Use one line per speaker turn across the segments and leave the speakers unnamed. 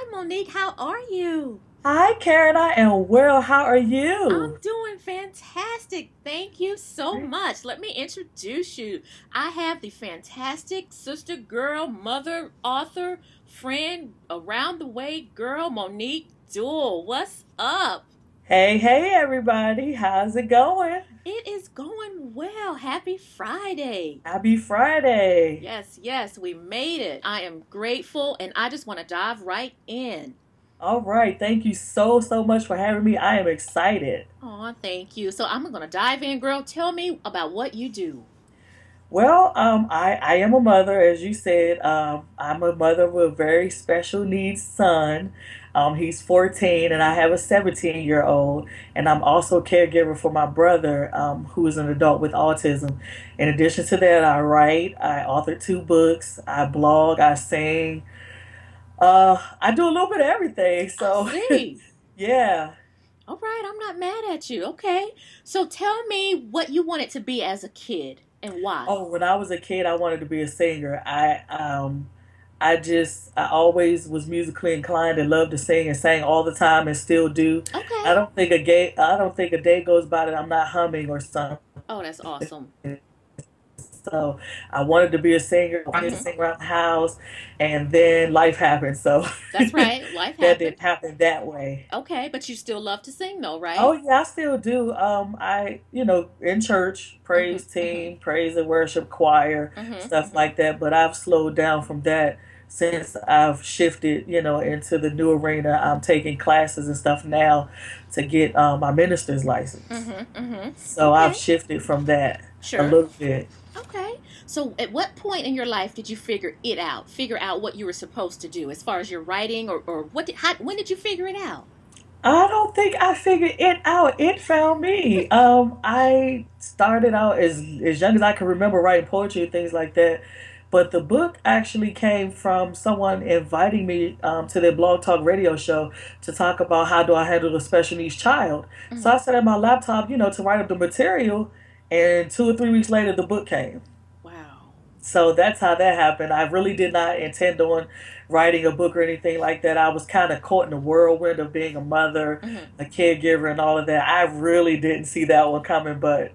Hi, Monique. How are you?
Hi, Karen. I am well. How are
I'm
you?
doing fantastic. Thank you so
Great.
much. Let me introduce you. I have the fantastic sister, girl, mother, author, friend, around the way girl, Monique Duell. What's up?
Hey, hey, everybody. How's it going?
It is going well. Happy Friday.
Happy Friday.
Yes, yes, we made it. I am grateful and I just want to dive right in.
All right. Thank you so much for having me. I am excited.
Oh, thank you. So I'm going to dive in, girl. Tell me about what you do.
I am a mother, as you said. I'm a mother with a very special needs son. He's 14, and I have a 17-year-old, and I'm also a caregiver for my brother, who is an adult with autism. In addition to that, I write, I author two books, I blog, I sing. I do a little bit of everything.
I
So,
see.
yeah.
All right, I'm not mad at you. Okay. So tell me what you wanted to be as a kid and why.
Oh, when I was a kid, I wanted to be a singer. I always was musically inclined and loved to sing and sang all the time and still do.
Okay.
I don't think a day goes by that I'm not humming or something.
Oh, that's awesome.
So I wanted to be a singer, I wanted to
Hmm.
sing around the house, and then life happened. So
That's right. Life
that
happened.
didn't happen that way.
Okay, but you still love to sing though,
Oh
right?
yeah, I still do. In church,
Hmm.
praise
Hmm.
team, praise and worship choir,
Hmm.
stuff
Hmm.
like that. But I've slowed down from that since I've shifted, into the new arena. I'm taking classes and stuff now to get my minister's license.
Hmm. Hmm.
So I've
Okay.
shifted from that a
Sure.
little bit.
Okay. So at what point in your life did you figure it out? Figure out what you were supposed to do as far as your writing or when did you figure it out?
I don't think I figured it out. It found me. I started out as young as I can remember writing poetry and things like that. But the book actually came from someone inviting me to their blog talk radio show to talk about how do I handle a special needs child. So
Hmm.
I sat at my laptop, to write up the material, and 2 or 3 weeks later, the book came.
Wow.
So that's how that happened. I really did not intend on writing a book or anything like that. I was kind of caught in the whirlwind of being a mother,
Hmm.
a caregiver, and all of that. I really didn't see that one coming, but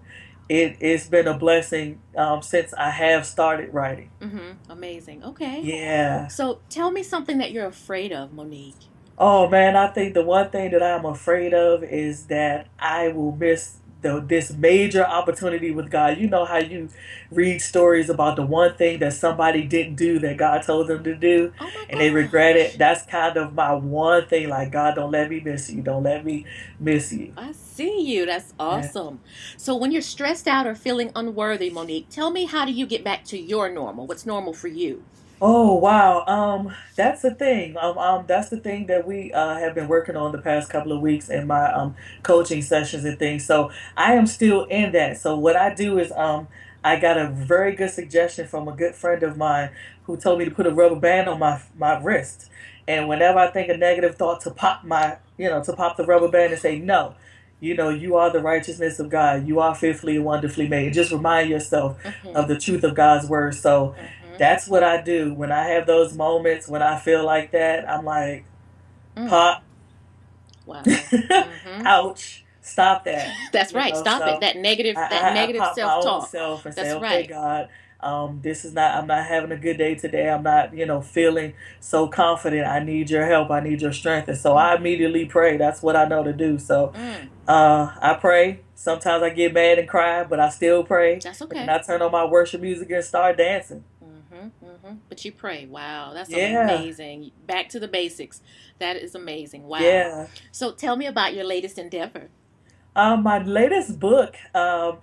it's been a blessing since I have started writing.
Hmm. Amazing. Okay.
Yeah.
So tell me something that you're afraid of, Monique.
Oh man, I think the one thing that I'm afraid of is that I will miss this major opportunity with God. You know how you read stories about the one thing that somebody didn't do that God told them to do
Oh my
and they regret it.
gosh.
That's kind of my one thing. Like, God, don't let me miss you. Don't let me miss you.
I see you. That's
Yeah.
awesome. So when you're stressed out or feeling unworthy, Monique, tell me how do you get back to your normal? What's normal for you?
Oh wow, that's the thing. That's the thing that we have been working on the past couple of weeks in my coaching sessions and things. So I am still in that. So what I do is I got a very good suggestion from a good friend of mine who told me to put a rubber band on my wrist, and whenever I think a negative thought, to pop the rubber band and say no. You are the righteousness of God. You are fearfully and wonderfully made. Just remind yourself
Hmm.
of the truth of God's word. So
Hmm.
that's what I do when I have those moments when I feel like that. I'm like,
Mm.
pop,
Wow. Hmm.
ouch, stop that.
That's right. Stop it.
So
That
I
negative
pop my own
self-talk.
self and say,
That's
okay,
right.
God, this is not. I'm not having a good day today. I'm not, feeling so confident. I need your help. I need your strength. And so I
Mm.
immediately pray. That's what I know to do. So
Mm.
I pray. Sometimes I get mad and cry, but I still pray.
That's
And then
okay.
I turn on my worship music and start dancing.
Hmm. Hmm. But you pray. Wow, that's
Yeah,
amazing. Back to the basics. That is amazing. Wow.
yeah.
So tell me about your latest endeavor.
My latest book,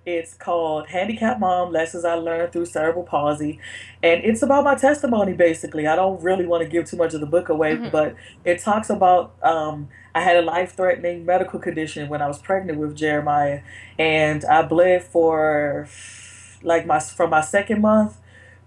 it's called Handicap Mom Lessons I Learned Through Cerebral Palsy. And it's about my testimony, basically. I don't really want to give too much of the book away,
Hmm.
but it talks about I had a life threatening medical condition when I was pregnant with Jeremiah. And I bled for from my second month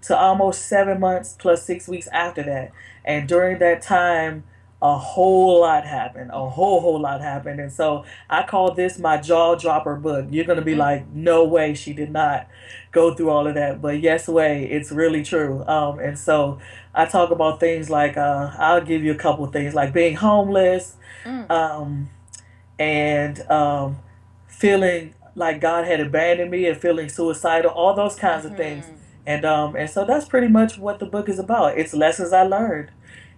to almost 7 months plus 6 weeks after that. And during that time, a whole lot happened. A whole lot happened. And so I call this my jaw dropper book. You're gonna be
Mm,
like, no way, she did not go through all of that. But yes way, it's really true. And so I talk about things like I'll give you a couple of things like being homeless,
mm,
um, and feeling like God had abandoned me and feeling suicidal, all those kinds of things.
mm-hmm.
And so that's pretty much what the book is about. It's lessons I learned.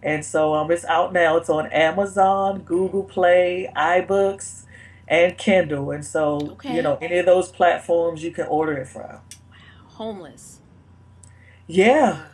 And so it's out now. It's on Amazon, Google Play, iBooks, and Kindle. And so,
Okay.
any of those platforms you can order it from.
Homeless.
Yeah.
Wow.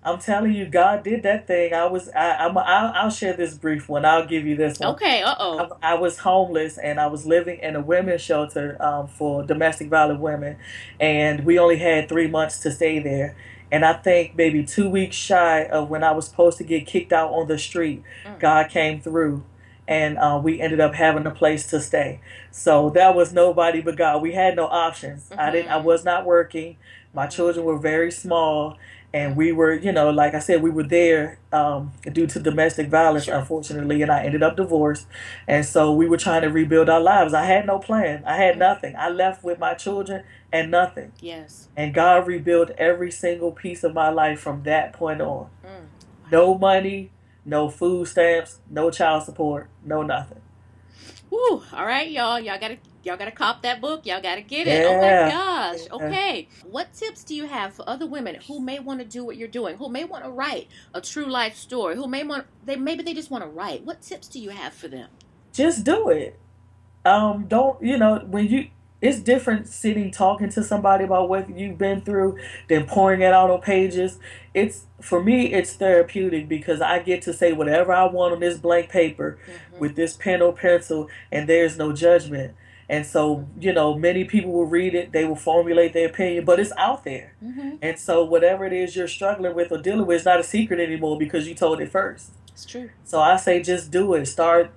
I'm telling you, God did that thing. I'll share this brief one. I'll give you this one.
Okay. Uh-oh.
I was homeless and I was living in a women's shelter for domestic violent women, and we only had 3 months to stay there. And I think maybe 2 weeks shy of when I was supposed to get kicked out on the street,
Mm,
God came through, and we ended up having a place to stay. So that was nobody but God. We had no options. I
mm-hmm.
was not working. My
Mm-hmm.
children were very small, and
Mm.
we were, like I said, we were there due to domestic violence,
Sure.
unfortunately, and I ended up divorced. And so we were trying to rebuild our lives. I had no plan. I had
Mm.
nothing. I left with my children and nothing.
Yes.
And God rebuilt every single piece of my life from that point on.
Mm. Wow.
No money, no food stamps, no child support, no nothing.
Woo. All right, y'all. Y'all gotta cop that book. Y'all gotta get it. Oh my
Yeah.
gosh.
Yeah.
Okay. What tips do you have for other women who may want to do what you're doing, who may want to write a true life story, who maybe they just want to write? What tips do you have for them?
Just do it. Don't, when you, it's different sitting talking to somebody about what you've been through than pouring it out on pages. It's, for me, it's therapeutic because I get to say whatever I want on this blank paper
Mm-hmm.
with this pen or pencil, and there's no judgment. And so, many people will read it, they will formulate their opinion, but it's out there.
Mm-hmm.
And so whatever it is you're struggling with or dealing with, it's not a secret anymore because you told it first.
It's true.
So I say just do it. Start,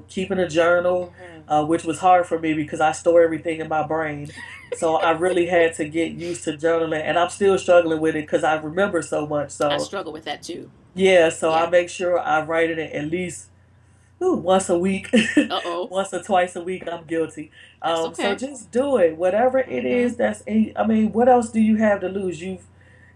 keeping a journal,
Mm-hmm.
which was hard for me because I store everything in my brain. So I really had to get used to journaling, and I'm still struggling with it because I remember so much.
I
So
struggle with that too.
yeah, so I
Yeah.
make sure I write it at least once a week,
Uh-oh.
once or twice a week. I'm guilty.
That's
So
okay.
just do it. Whatever it
Mm-hmm.
is I mean, what else do you have to lose?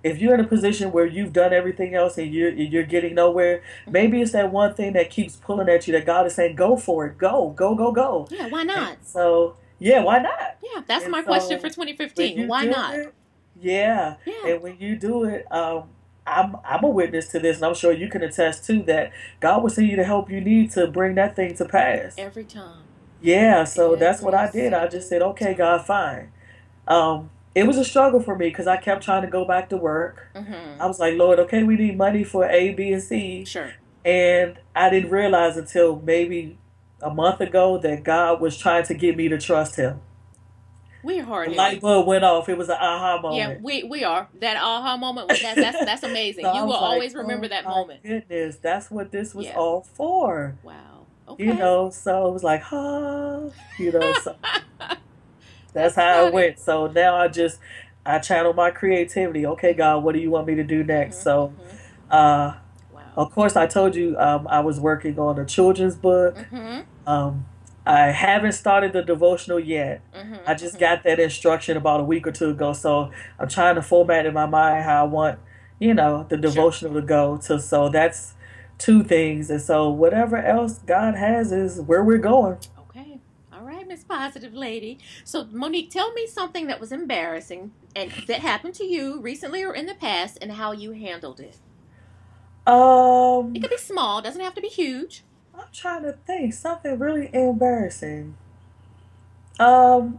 If you're in a position where you've done everything else and you're getting nowhere,
Mm-hmm.
maybe it's that one thing that keeps pulling at you that God is saying, "Go for it, go, go, go, go."
Yeah, why
And
not?
so, yeah, why not?
Yeah, that's
And
my question for
so when
2015.
you
Why
do
not?
it, yeah,
Yeah,
and when you do it, I'm a witness to this, and I'm sure you can attest to that. God will send you the help you need to bring that thing to pass.
every time.
Yeah, so that's what
Every
I did. I just
single
said, "Okay,
time.
God, fine." It was a struggle for me because I kept trying to go back to work.
Mm-hmm.
I was like, Lord, okay, we need money for A, B, and C.
Sure.
And I didn't realize until maybe a month ago that God was trying to get me to trust Him.
We're
The
hard
light
headed.
bulb went off. It was an aha
Yeah,
moment.
we are. That aha moment, that's
So
amazing.
I
You will
was like,
always remember
oh
that
my
moment.
goodness, that's what this was
Yeah.
all for.
Wow. Okay.
So it was like, so that's
That's
how it
funny.
went. So now I channel my creativity. Okay,
Mm-hmm.
God, what do you want me to do next?
Mm-hmm.
So,
Mm-hmm.
uh,
Wow.
of course, I told you I was working on a children's book.
Mm-hmm.
Um, I haven't started the devotional yet.
Mm-hmm.
I just
Mm-hmm.
got that instruction about a week or two ago. So I'm trying to format in my mind how I want, the
Sure.
devotional to go to. So that's two things. And so whatever else God has is where we're going.
Okay. All right, Miss Positive Lady. So, Monique, tell me something that was embarrassing and that happened to you recently or in the past and how you handled it. It
Um,
could be small, doesn't have to be huge.
I'm trying to think something really embarrassing. I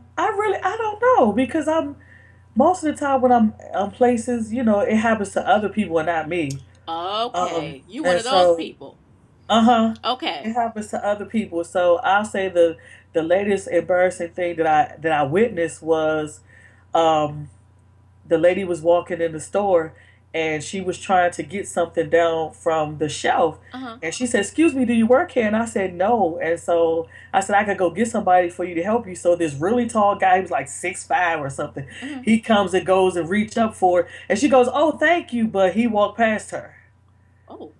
don't know because I'm most of the time when I'm places, it happens to other people and not me.
Okay. You one
And
of those
so,
people.
uh-huh, it
Okay.
happens to other people. So I'll say the latest embarrassing thing that I witnessed was, um, the lady was walking in the store and she was trying to get something down from the shelf.
Uh-huh.
And she said, "Excuse me, do you work here?" And I said, "No." And so I said, "I could go get somebody for you to help you." So this really tall guy, he was like 6'5" or something,
Mm-hmm.
he comes and goes and reach up for it. And she goes, "Oh, thank you." But he walked past her.
Oh,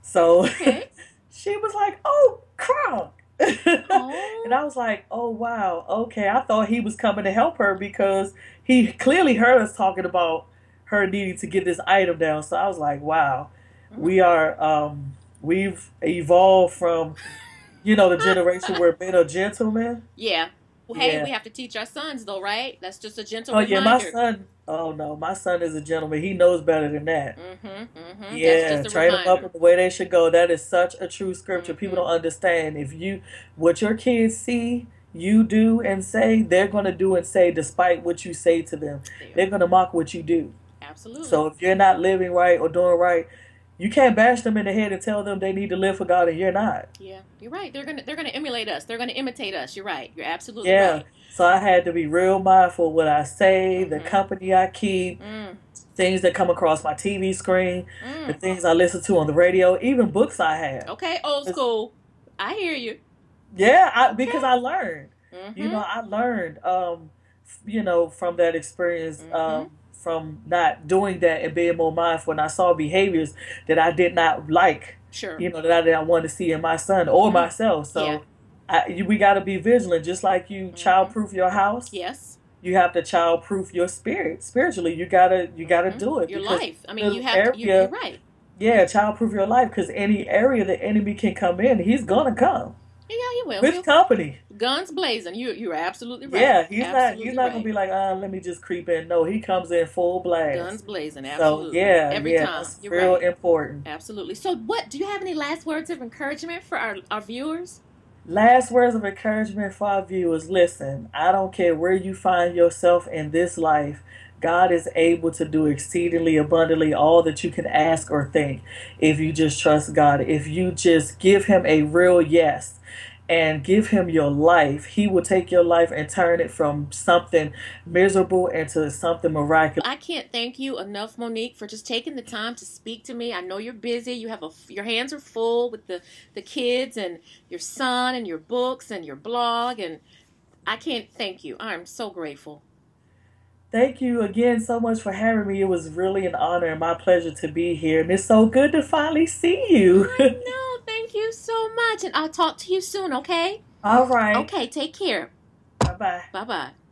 So
okay.
She was like, "Oh, crap." And
Oh.
I was like, "Oh, wow. Okay." I thought he was coming to help her because he clearly heard us talking about her needing to get this item down. So I was like, "Wow.
Mm.
We are we've evolved from, the generation where men are gentlemen."
Yeah. Well, hey,
Yeah.
we have to teach our sons, though, right? That's just a gentle
Oh yeah, my
reminder.
son. Oh no, my son is a gentleman. He knows better than that.
Mm-hmm. Mm-hmm. That's
Yeah,
just a
train them up
reminder.
in the way they should go. That is such a true scripture. People
Mm-hmm.
don't understand. What your kids see you do and say, they're going to do and say despite what you say to them.
There.
They're going to mock what you do.
Absolutely.
So if you're not living right or doing right, you can't bash them in the head and tell them they need to live for God and you're not.
Yeah, you're right. They're gonna emulate us. They're gonna imitate us. You're right. You're absolutely
Yeah.
right.
So I had to be real mindful of what I say, the
Mm-hmm.
company I keep,
Mm.
things that come across my TV screen, the
Mm.
things I listen to on the radio, even books I have.
Okay, old school. I hear you.
Yeah, because
Okay.
I learned.
Mm-hmm.
I learned from that experience,
Mm-hmm.
from not doing that and being more mindful. And I saw behaviors that I did not like,
Sure.
that I didn't want to see in my son or
Mm.
myself.
Yeah.
So we got to be vigilant. Just like you
Mm-hmm.
child-proof your house,
Yes.
you have to child-proof your spirit. Spiritually, you gotta
Mm-hmm.
do it
Your
because
life. I mean, you
little
have to. You're
area,
right.
yeah, child-proof your life because any area the enemy can come in, he's gonna come
Yeah, you will.
with company.
Guns blazing. You're absolutely right.
Yeah, he's
Absolutely
not gonna
right.
be like, let me just creep in. No, he comes in full
Guns
blast.
blazing.
So
Absolutely.
yeah,
Every
yeah,
time.
that's
You're
real
right.
important.
Absolutely. So, what do you have any last words of encouragement for our viewers?
Last words of encouragement for our viewers. Listen, I don't care where you find yourself in this life. God is able to do exceedingly abundantly all that you can ask or think if you just trust God. If you just give Him a real yes and give Him your life, He will take your life and turn it from something miserable into something miraculous.
I can't thank you enough, Monique, for just taking the time to speak to me. I know you're busy. Your hands are full with the kids and your son and your books and your blog, and I can't thank you. I'm so grateful.
Thank you again so much for having me. It was really an honor and my pleasure to be here. And it's so good to finally see you.
I know. Thank you so much, and I'll talk to you soon. Okay.
All right.
Okay. Take care.
Bye bye.
Bye bye.